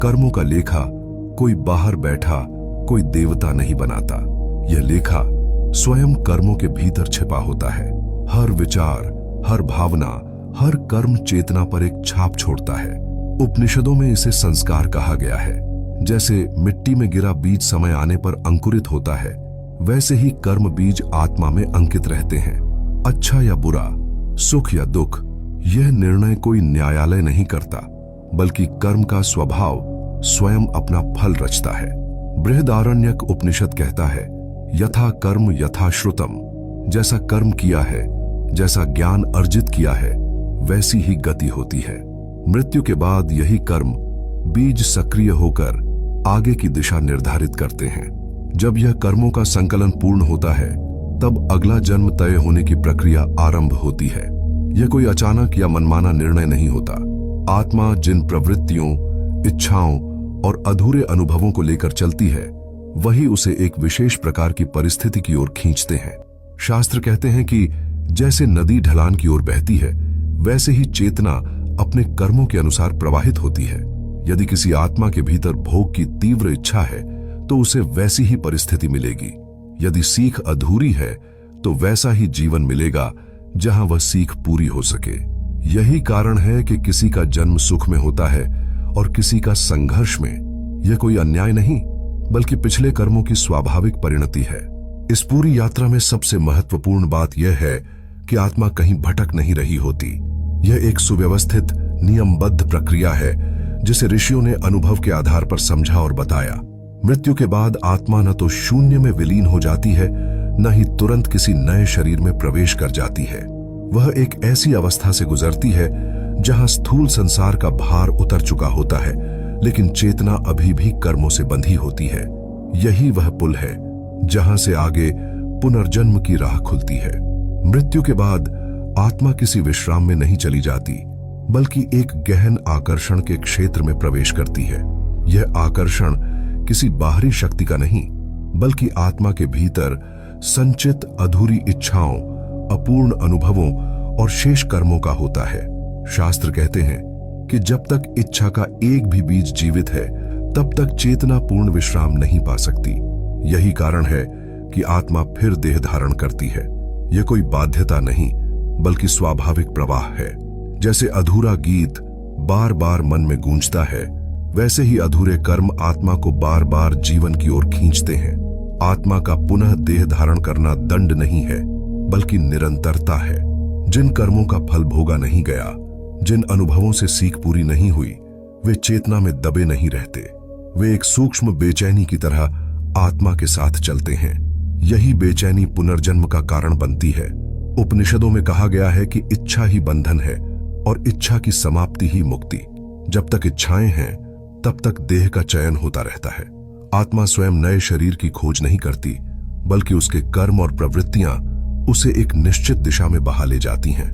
कर्मों का लेखा कोई बाहर बैठा कोई देवता नहीं बनाता। यह लेखा स्वयं कर्मों के भीतर छिपा होता है। हर विचार, हर भावना, हर कर्म चेतना पर एक छाप छोड़ता है। उपनिषदों में इसे संस्कार कहा गया है। जैसे मिट्टी में गिरा बीज समय आने पर अंकुरित होता है, वैसे ही कर्म बीज आत्मा में अंकित रहते हैं। अच्छा या बुरा, सुख या दुख, यह निर्णय कोई न्यायालय नहीं करता, बल्कि कर्म का स्वभाव स्वयं अपना फल रचता है। बृहदारण्यक उपनिषद कहता है, यथा कर्म यथा श्रुतम। जैसा कर्म किया है, जैसा ज्ञान अर्जित किया है, वैसी ही गति होती है। मृत्यु के बाद यही कर्म बीज सक्रिय होकर आगे की दिशा निर्धारित करते हैं। जब यह कर्मों का संकलन पूर्ण होता है, तब अगला जन्म तय होने की प्रक्रिया आरंभ होती है। यह कोई अचानक या मनमाना निर्णय नहीं होता। आत्मा जिन प्रवृत्तियों, इच्छाओं और अधूरे अनुभवों को लेकर चलती है, वही उसे एक विशेष प्रकार की परिस्थिति की ओर खींचते हैं। शास्त्र कहते हैं कि जैसे नदी ढलान की ओर बहती है, वैसे ही चेतना अपने कर्मों के अनुसार प्रवाहित होती है। यदि किसी आत्मा के भीतर भोग की तीव्र इच्छा है, तो उसे वैसी ही परिस्थिति मिलेगी। यदि सीख अधूरी है, तो वैसा ही जीवन मिलेगा जहां वह सीख पूरी हो सके। यही कारण है कि किसी का जन्म सुख में होता है और किसी का संघर्ष में। यह कोई अन्याय नहीं, बल्कि पिछले कर्मों की स्वाभाविक परिणति है। इस पूरी यात्रा में सबसे महत्वपूर्ण बात यह है कि आत्मा कहीं भटक नहीं रही होती। यह एक सुव्यवस्थित, नियमबद्ध प्रक्रिया है, जिसे ऋषियों ने अनुभव के आधार पर समझा और बताया। मृत्यु के बाद आत्मा न तो शून्य में विलीन हो जाती है, न ही तुरंत किसी नए शरीर में प्रवेश कर जाती है। वह एक ऐसी अवस्था से गुजरती है जहां स्थूल संसार का भार उतर चुका होता है, लेकिन चेतना अभी भी कर्मों से बंधी होती है। यही वह पुल है जहां से आगे पुनर्जन्म की राह खुलती है। मृत्यु के बाद आत्मा किसी विश्राम में नहीं चली जाती, बल्कि एक गहन आकर्षण के क्षेत्र में प्रवेश करती है। यह आकर्षण किसी बाहरी शक्ति का नहीं, बल्कि आत्मा के भीतर संचित अधूरी इच्छाओं, अपूर्ण अनुभवों और शेष कर्मों का होता है। शास्त्र कहते हैं कि जब तक इच्छा का एक भी बीज जीवित है, तब तक चेतना पूर्ण विश्राम नहीं पा सकती। यही कारण है कि आत्मा फिर देह धारण करती है। यह कोई बाध्यता नहीं, बल्कि स्वाभाविक प्रवाह है। जैसे अधूरा गीत बार बार मन में गूंजता है, वैसे ही अधूरे कर्म आत्मा को बार बार जीवन की ओर खींचते हैं। आत्मा का पुनः देह धारण करना दंड नहीं है, बल्कि निरंतरता है। जिन कर्मों का फल भोगा नहीं गया, जिन अनुभवों से सीख पूरी नहीं हुई, वे चेतना में दबे नहीं रहते। वे एक सूक्ष्म बेचैनी की तरह आत्मा के साथ चलते हैं। यही बेचैनी पुनर्जन्म का कारण बनती है। उपनिषदों में कहा गया है कि इच्छा ही बंधन है और इच्छा की समाप्ति ही मुक्ति। जब तक इच्छाएं हैं, तब तक देह का चयन होता रहता है। आत्मा स्वयं नए शरीर की खोज नहीं करती, बल्कि उसके कर्म और प्रवृत्तियां उसे एक निश्चित दिशा में बहा ले जाती हैं।